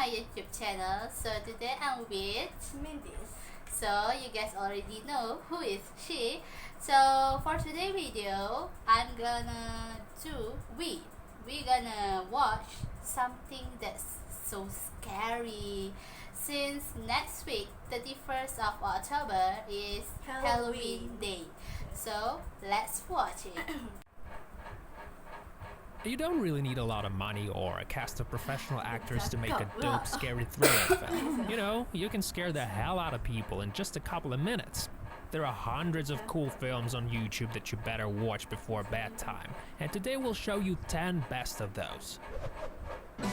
my YouTube channel. So today I'm with Mindis. So you guys already know who is she. So for today's video, we're gonna watch something that's so scary. Since next week, 31st of October, is Halloween Day. So let's watch it. You don't really need a lot of money or a cast of professional actors to make a dope, scary thriller film. You know, you can scare the hell out of people in just a couple of minutes. There are hundreds of cool films on YouTube that you better watch before bedtime, and today we'll show you 10 best of those. Let's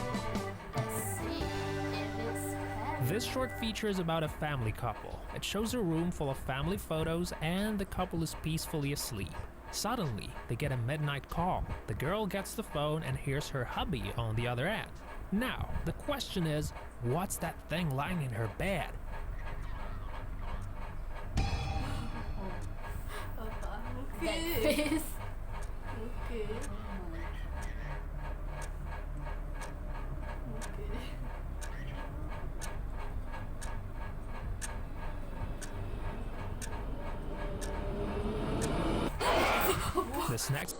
see if it's scary. This short feature is about a family couple. It shows a room full of family photos and the couple is peacefully asleep. Suddenly, they get a midnight call. The girl gets the phone and hears her hubby on the other end. Now, the question is, what's that thing lying in her bed? That face. This next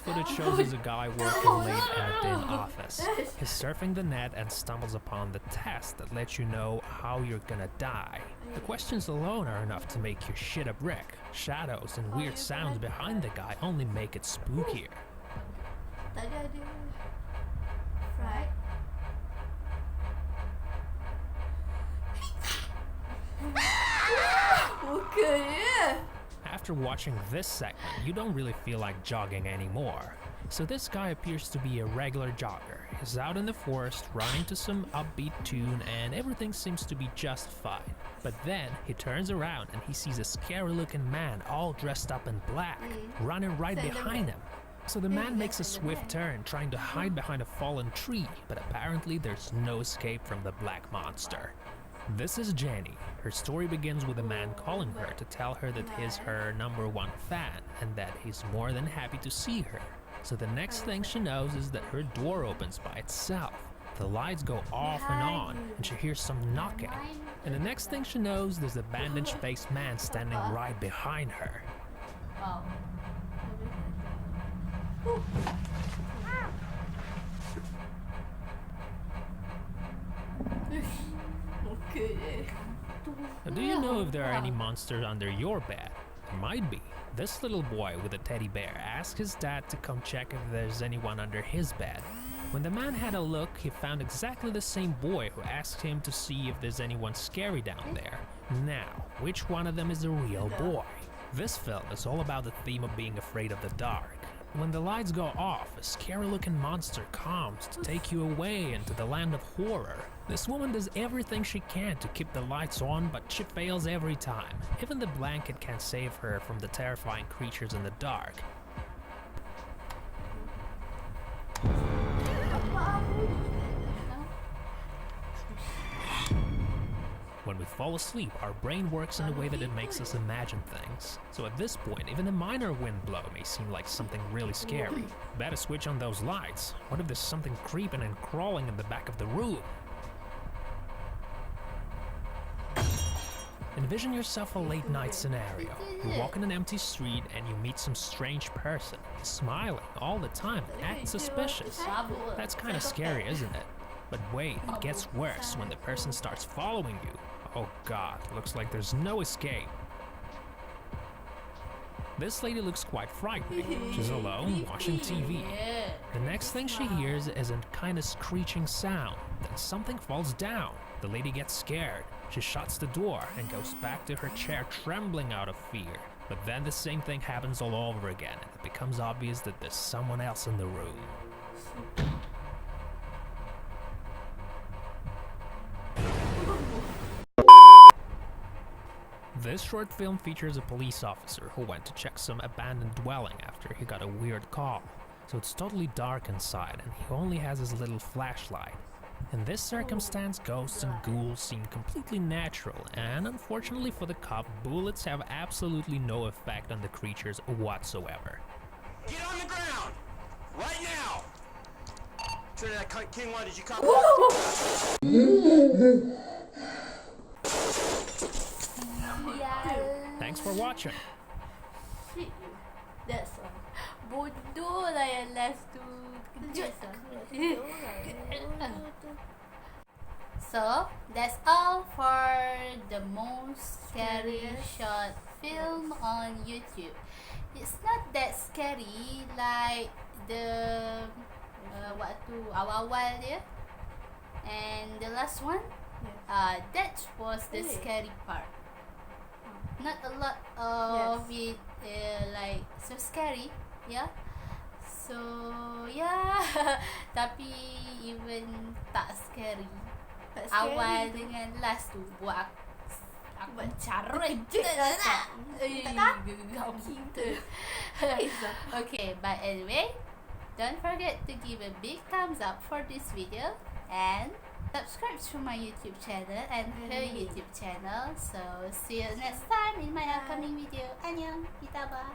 footage shows us a guy working late in a dim office. He's surfing the net and stumbles upon the test that lets you know how you're gonna die. The questions alone are enough to make your shit a brick. Shadows and weird sounds behind the guy only make it spookier. Tadi ada fried. Okay. After watching this segment, you don't really feel like jogging anymore. So this guy appears to be a regular jogger. He's out in the forest running to some upbeat tune and everything seems to be just fine. But then he turns around and he sees a scary looking man all dressed up in black, running right behind him. So the man makes a swift turn trying to hide behind a fallen tree, but apparently there's no escape from the black monster. This is Jenny. Her story begins with a man calling her to tell her that he's her #1 fan and that he's more than happy to see her. So the next thing she knows is that her door opens by itself. The lights go off and on and she hears some knocking. And the next thing she knows, there's a bandage-faced man standing right behind her. Wow. Okay. Now, do you know if there are any monsters under your bed? There might be. This little boy with a teddy bear asked his dad to come check if there's anyone under his bed. When the man had a look, he found exactly the same boy who asked him to see if there's anyone scary down there. Now, which one of them is the real boy? This film is all about the theme of being afraid of the dark. When the lights go off, a scary-looking monster comes to take you away into the land of horror. This woman does everything she can to keep the lights on, but she fails every time. Even the blanket can't save her from the terrifying creatures in the dark. When we fall asleep, our brain works in a way that it makes us imagine things. So at this point, even a minor wind blow may seem like something really scary. Better switch on those lights. What if there's something creeping and crawling in the back of the room? Envision yourself a late night scenario. You walk in an empty street and you meet some strange person, smiling all the time and act suspicious. That's kind of scary, isn't it? But wait, it gets worse when the person starts following you. Oh god, looks like there's no escape. This lady looks quite frightening. She's alone, watching TV. The next thing she hears is a kind of screeching sound. Then something falls down. The lady gets scared. She shuts the door and goes back to her chair trembling out of fear. But then the same thing happens all over again and it becomes obvious that there's someone else in the room. This short film features a police officer who went to check some abandoned dwelling after he got a weird call. So it's totally dark inside and he only has his little flashlight. In this circumstance, ghosts and ghouls seem completely natural, and unfortunately for the cop, bullets have absolutely no effect on the creatures whatsoever. Get on the ground! Right now! King, why did you come? Yeah. Thanks for watching. Shit you. That's all. Bodoh lah yang last tu. Kejut lah. So that's all for the most scary short film on YouTube. It's not that scary like the waktu awal-awal dia, and the last one. That was the Really? scary part. Not a lot of it like so scary, yeah. So yeah, tapi even tak scary. Tak scary Awal tu. dengan last tu buat aku Buat carut terkejut tak tak? nak. Geram kita. Okay, but anyway, don't forget to give a big thumbs up for this video and subscribe to my YouTube channel and her YouTube channel. So see you next time in my upcoming video. Annyeong, kita ba.